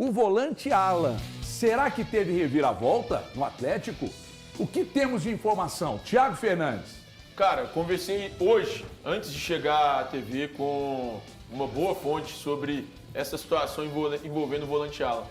O volante Alan, será que teve reviravolta no Atlético? O que temos de informação? Thiago Fernandes. Cara, conversei hoje, antes de chegar à TV, com uma boa fonte sobre essa situação envolvendo o volante Alan.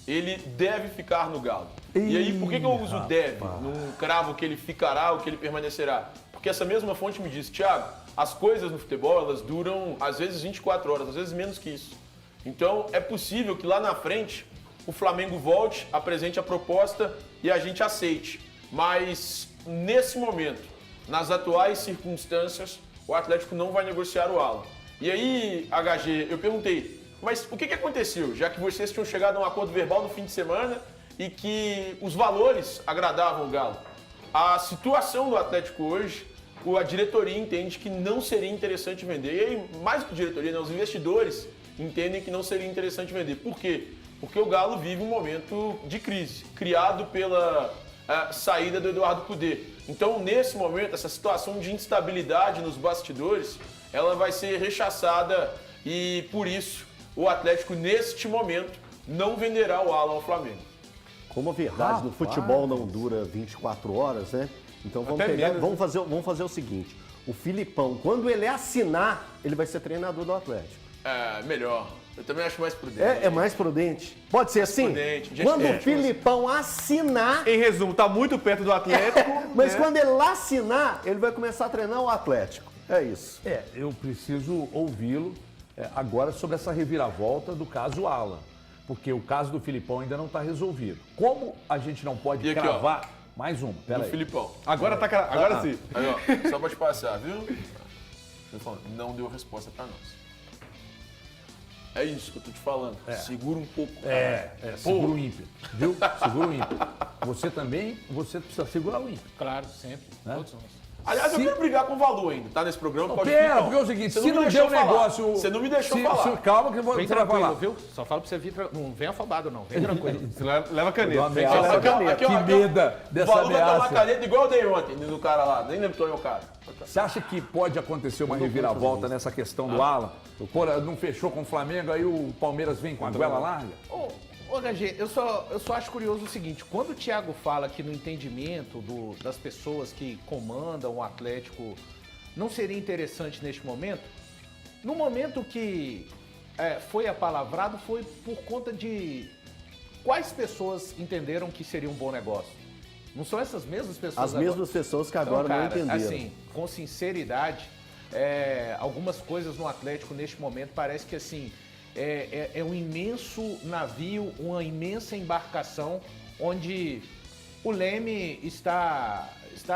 Ele deve ficar no Galo. E aí, por que eu uso deve? Não cravo que ele ficará ou que ele permanecerá. Porque essa mesma fonte me disse, Thiago, as coisas no futebol, elas duram às vezes 24 horas, às vezes menos que isso. Então, é possível que lá na frente o Flamengo volte, apresente a proposta e a gente aceite. Mas, nesse momento, nas atuais circunstâncias, o Atlético não vai negociar o Alan. E aí, HG, eu perguntei, mas o que aconteceu? Já que vocês tinham chegado a um acordo verbal no fim de semana e que os valores agradavam o Galo. A situação do Atlético hoje, a diretoria entende que não seria interessante vender. E aí, mais do que a diretoria, né, os investidores entendem que não seria interessante vender. Por quê? Porque o Galo vive um momento de crise, criado pela saída do Eduardo Cudê. Então, nesse momento, essa situação de instabilidade nos bastidores, ela vai ser rechaçada e, por isso, o Atlético, neste momento, não venderá o Alan ao Flamengo. Como a verdade no futebol não dura 24 horas, né? Então vamos fazer o seguinte. O Filipão, quando ele assinar, ele vai ser treinador do Atlético. É, melhor. Eu também acho mais prudente. É mais prudente. Pode ser assim? Prudente. Quando o Filipão assinar... Em resumo, tá muito perto do Atlético. Mas quando ele assinar, ele vai começar a treinar o Atlético. É isso. Eu preciso ouvi-lo agora sobre essa reviravolta do caso Alan. Porque o caso do Filipão ainda não está resolvido. Como a gente não pode aqui, cravar... Mais um, pera do aí. Filipão. Agora sim. Aí, ó, só pra te passar, viu? Filipão, não deu resposta pra nós. É isso que eu tô te falando. Segura um pouco. Segura o ímpeto, viu? Segura o ímpeto. Você também, você precisa segurar o ímpeto. Claro, sempre. Né? Todos nós. Aliás, eu quero brigar com o Valu ainda, tá? Nesse programa. Pode Pera, porque é o seguinte, se não deu negócio... Você não me deixou falar. Calma que você vai Tranquilo, falar. viu? Só falo pra você vir... Não vem afobado, não. Vem tranquilo. Leva caneta. Que medo dessa O Valu vai tomar ameaça. caneta igual eu dei ontem no cara lá. Nem lembro qual é o cara. Você acha que pode acontecer uma reviravolta nessa questão do Alan? Não fechou com o Flamengo, aí o Palmeiras vem com a goela larga? Ô, HG, eu só acho curioso o seguinte, quando o Thiago fala que no entendimento das pessoas que comandam o Atlético não seria interessante neste momento, no momento que foi apalavrado foi por conta de quais pessoas entenderam que seria um bom negócio. Não são essas mesmas pessoas As mesmas pessoas que agora então, não cara, entenderam. assim, com sinceridade, algumas coisas no Atlético neste momento parece que assim... É um imenso navio, uma imensa embarcação onde o leme está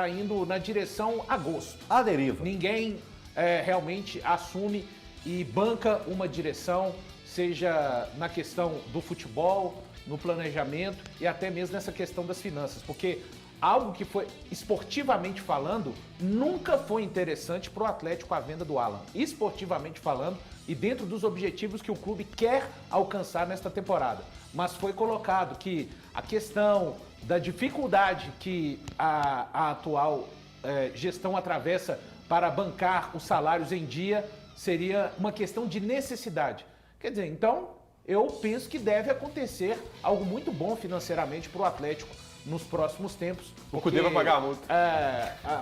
indo na direção a gosto. A deriva. Ninguém realmente assume e banca uma direção, seja na questão do futebol, no planejamento e até mesmo nessa questão das finanças, porque algo que foi, esportivamente falando, nunca foi interessante para o Atlético a venda do Alan. Esportivamente falando e dentro dos objetivos que o clube quer alcançar nesta temporada. Mas foi colocado que a questão da dificuldade que a atual gestão atravessa para bancar os salários em dia seria uma questão de necessidade. Quer dizer, então, eu penso que deve acontecer algo muito bom financeiramente para o Atlético nos próximos tempos. O Cudê vai pagar a multa.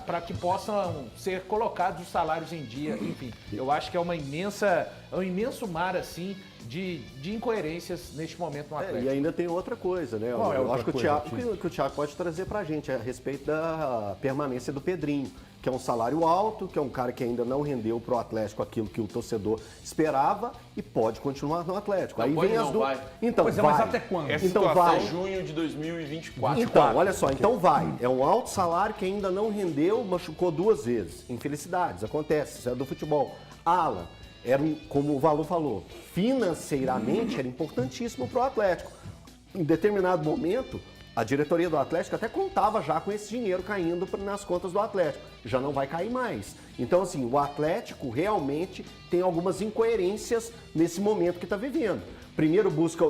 Para que possam ser colocados os salários em dia, enfim. Eu acho que é um imenso mar, assim, de incoerências neste momento no Atlético. E ainda tem outra coisa, né? Qual é Eu outra acho que coisa, o Thiago pode trazer pra gente a respeito da permanência do Pedrinho, que é um salário alto, que é um cara que ainda não rendeu pro Atlético aquilo que o torcedor esperava e pode continuar no Atlético. Não, aí pode vem não, as duas. vai. Então, Pois é, vai. mas até quando? Então vai. Até junho de 2024. Então, olha só, então vai. É um alto salário que ainda não rendeu, machucou 2 vezes. Infelicidades, acontece, isso é do futebol. Alan, como o Valu falou, financeiramente era importantíssimo para o Atlético. Em determinado momento, a diretoria do Atlético até contava já com esse dinheiro caindo nas contas do Atlético. já não vai cair mais. Então, assim, o Atlético realmente tem algumas incoerências nesse momento que está vivendo. Primeiro busca,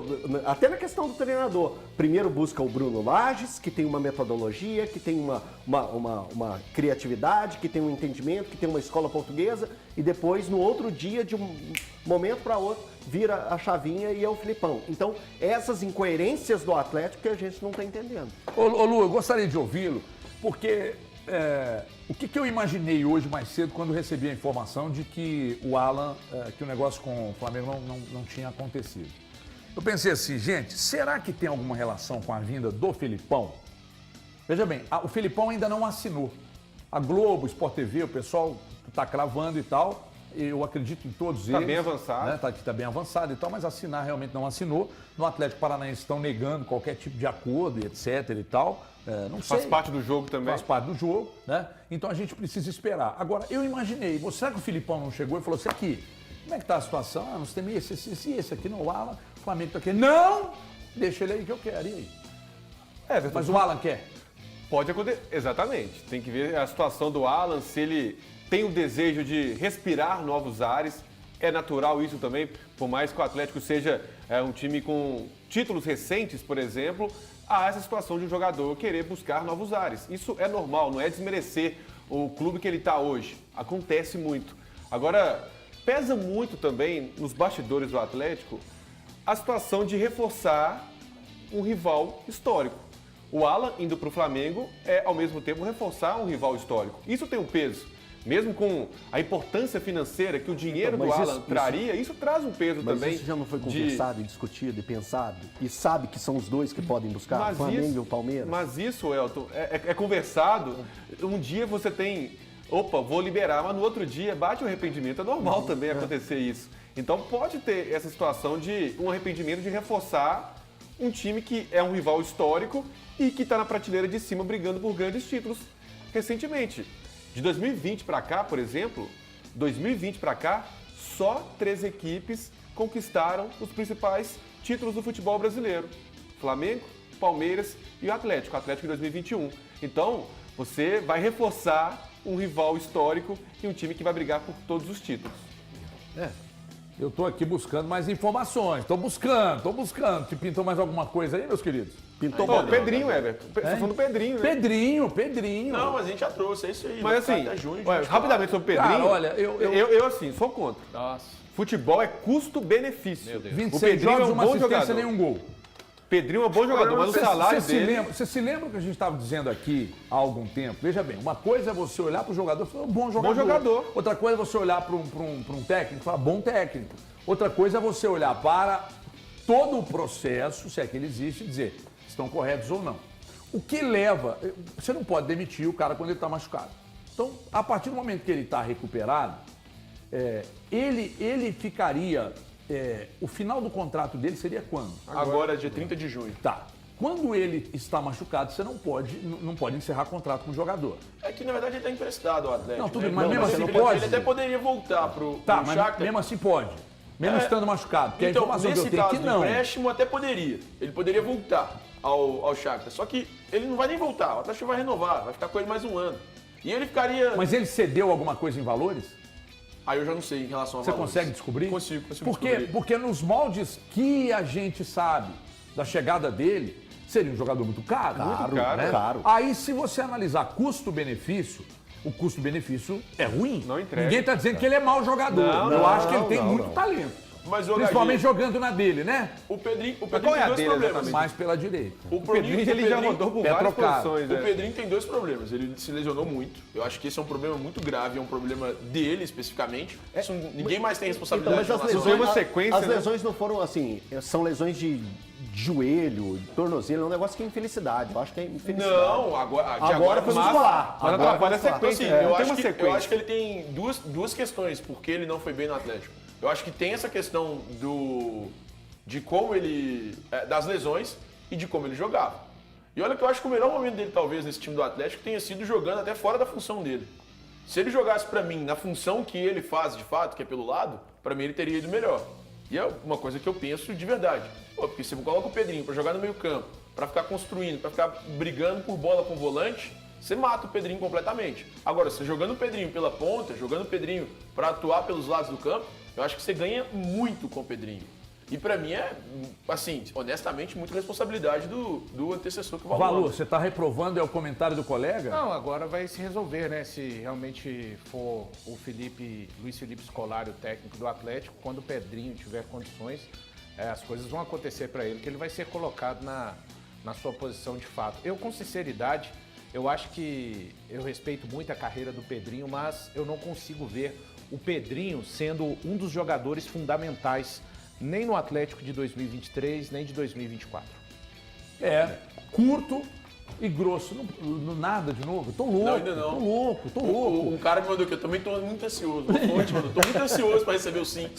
até na questão do treinador, primeiro busca o Bruno Lages, que tem uma metodologia, que tem uma criatividade, que tem um entendimento, que tem uma escola portuguesa, e depois, no outro dia, de um momento para outro, vira a chavinha e é o Filipão. Então, essas incoerências do Atlético que a gente não está entendendo. Ô Lu, eu gostaria de ouvi-lo, porque o que eu imaginei hoje mais cedo quando recebi a informação de que o Alan, que o negócio com o Flamengo não tinha acontecido. Eu pensei assim, gente, será que tem alguma relação com a vinda do Filipão? Veja bem, o Filipão ainda não assinou. A Globo, o Sport TV, o pessoal está cravando e tal. Eu acredito em todos eles. Está bem avançado. Né? Tá bem avançado e tal, mas assinar realmente não assinou. No Atlético Paranaense estão negando qualquer tipo de acordo, etc e tal. Não sei. Faz parte do jogo também. Faz parte do jogo, né? Então a gente precisa esperar. Agora, eu imaginei, será que o Filipão não chegou e falou assim, aqui, como é que tá a situação? Nós temos esse aqui no Alan, o Flamengo tá aqui. Não! Deixa ele aí que eu quero, e aí? Mas o Alan quer. Pode acontecer, exatamente. Tem que ver a situação do Alan, se ele tem o desejo de respirar novos ares. É natural isso também, por mais que o Atlético seja um time com títulos recentes, por exemplo, há essa situação de um jogador querer buscar novos ares. Isso é normal, não é desmerecer o clube que ele está hoje. Acontece muito. Agora, pesa muito também nos bastidores do Atlético a situação de reforçar um rival histórico. O Alan indo para o Flamengo é, ao mesmo tempo, reforçar um rival histórico. Isso tem um peso. Mesmo com a importância financeira que o dinheiro do Alan traria, isso traz um peso também. Mas isso já não foi conversado e discutido e pensado? E sabe que são os dois que podem buscar, o Flamengo e o Palmeiras? Mas isso, Elton, é conversado. Um dia você tem, vou liberar, mas no outro dia bate o arrependimento. É normal também acontecer isso. Então pode ter essa situação de um arrependimento de reforçar um time que é um rival histórico e que está na prateleira de cima brigando por grandes títulos recentemente. De 2020 para cá, por exemplo, só 3 equipes conquistaram os principais títulos do futebol brasileiro. Flamengo, Palmeiras e o Atlético em 2021. Então, você vai reforçar um rival histórico e um time que vai brigar por todos os títulos. Eu estou aqui buscando mais informações. Estou buscando. Te pintou mais alguma coisa aí, meus queridos? Pintou Bom, Pedrinho, Everton. Você tá falando do Pedrinho, né? Pedrinho. Não, mas a gente já trouxe, é isso aí. Mas assim, rapidamente sobre o Pedrinho, Cara, olha, eu assim, sou contra. Nossa. Futebol é custo-benefício. Meu Deus. 26 O Pedrinho jogos, é um uma bom assistência e jogador. nenhum gol. Pedrinho é um bom jogador, mas o salário dele... Você se lembra que a gente estava dizendo aqui há algum tempo? Veja bem, uma coisa é você olhar para o jogador e falar, bom jogador. Bom jogador. Outra coisa é você olhar para um técnico e falar, bom técnico. Outra coisa é você olhar para todo o processo, se é que ele existe, e dizer, estão corretos ou não. O que leva... Você não pode demitir o cara quando ele está machucado. Então, a partir do momento que ele está recuperado, ele ficaria... o final do contrato dele seria quando? Agora, dia 30 de junho. Tá. Quando ele está machucado, você não pode encerrar contrato com o jogador. É que, na verdade, ele está emprestado ao Atlético. Não, tudo né? bem, mas mesmo assim ele pode. Ele até poderia voltar pro Tá, mas Shakhtar. mesmo assim pode. Mesmo estando machucado. Porque Então, a informação que eu nesse tenho é caso que do não. empréstimo, até poderia. Ele poderia voltar ao Shakhtar. Só que ele não vai nem voltar. O Atlético vai renovar, vai ficar com ele mais um ano. E ele ficaria... Mas ele cedeu alguma coisa em valores? Aí eu já não sei em relação a Você valores. consegue descobrir? Consigo Porque, descobrir. porque nos moldes que a gente sabe da chegada dele, seria um jogador muito caro. Caro, né? caro. Aí, se você analisar custo-benefício, o custo-benefício é ruim. Não entrega. Ninguém está dizendo que ele é mau jogador. Não, eu não, acho que ele tem não, muito não. talento. Mas o Principalmente HG, jogando na dele, né? o Pedrinho qual é tem a dois dele, problemas. exatamente? Mais pela direita. O O Pedrinho, ele já rodou por é várias trocado. posições. O Pedrinho tem 2 problemas. Ele se lesionou muito. Eu acho que esse é um problema muito grave, é um problema dele especificamente. Isso ninguém mais tem Então, responsabilidade. mas as em relação a Foi uma lesões, sequência, as né? lesões não foram assim, são lesões de joelho, de tornozelo, é um negócio que é infelicidade. Eu acho que é infelicidade. Não, Agora foi mas- muscular. Mas Agora atrapalha a foi muscular. sequência. Assim, Não tem uma eu sequência. acho que ele tem duas questões porque ele não foi bem no Atlético. Eu acho que tem essa questão de como ele... das lesões e de como ele jogava. E olha que eu acho que o melhor momento dele, talvez, nesse time do Atlético tenha sido jogando até fora da função dele. Se ele jogasse pra mim na função que ele faz de fato, que é pelo lado, pra mim ele teria ido melhor. E é uma coisa que eu penso de verdade. Porque se você coloca o Pedrinho pra jogar no meio campo, pra ficar construindo, pra ficar brigando por bola com o volante, você mata o Pedrinho completamente. Agora, você jogando o Pedrinho pela ponta, jogando o Pedrinho para atuar pelos lados do campo, eu acho que você ganha muito com o Pedrinho. E pra mim é, assim, honestamente, muito responsabilidade do antecessor que o Valor. Valor, você está reprovando o comentário do colega? Não, agora vai se resolver, né? Se realmente for o Luiz Felipe Scolari, o técnico do Atlético, quando o Pedrinho tiver condições, as coisas vão acontecer para ele, que ele vai ser colocado na sua posição de fato. Eu, com sinceridade, eu acho que eu respeito muito a carreira do Pedrinho, mas eu não consigo ver o Pedrinho sendo um dos jogadores fundamentais nem no Atlético de 2023, nem de 2024. Curto e grosso. Não nada de novo. Tô louco. Não, ainda não. Tô louco. Um cara me mandou aqui, eu também tô muito ansioso. Uma fonte mandou, tô muito ansioso para receber o sim.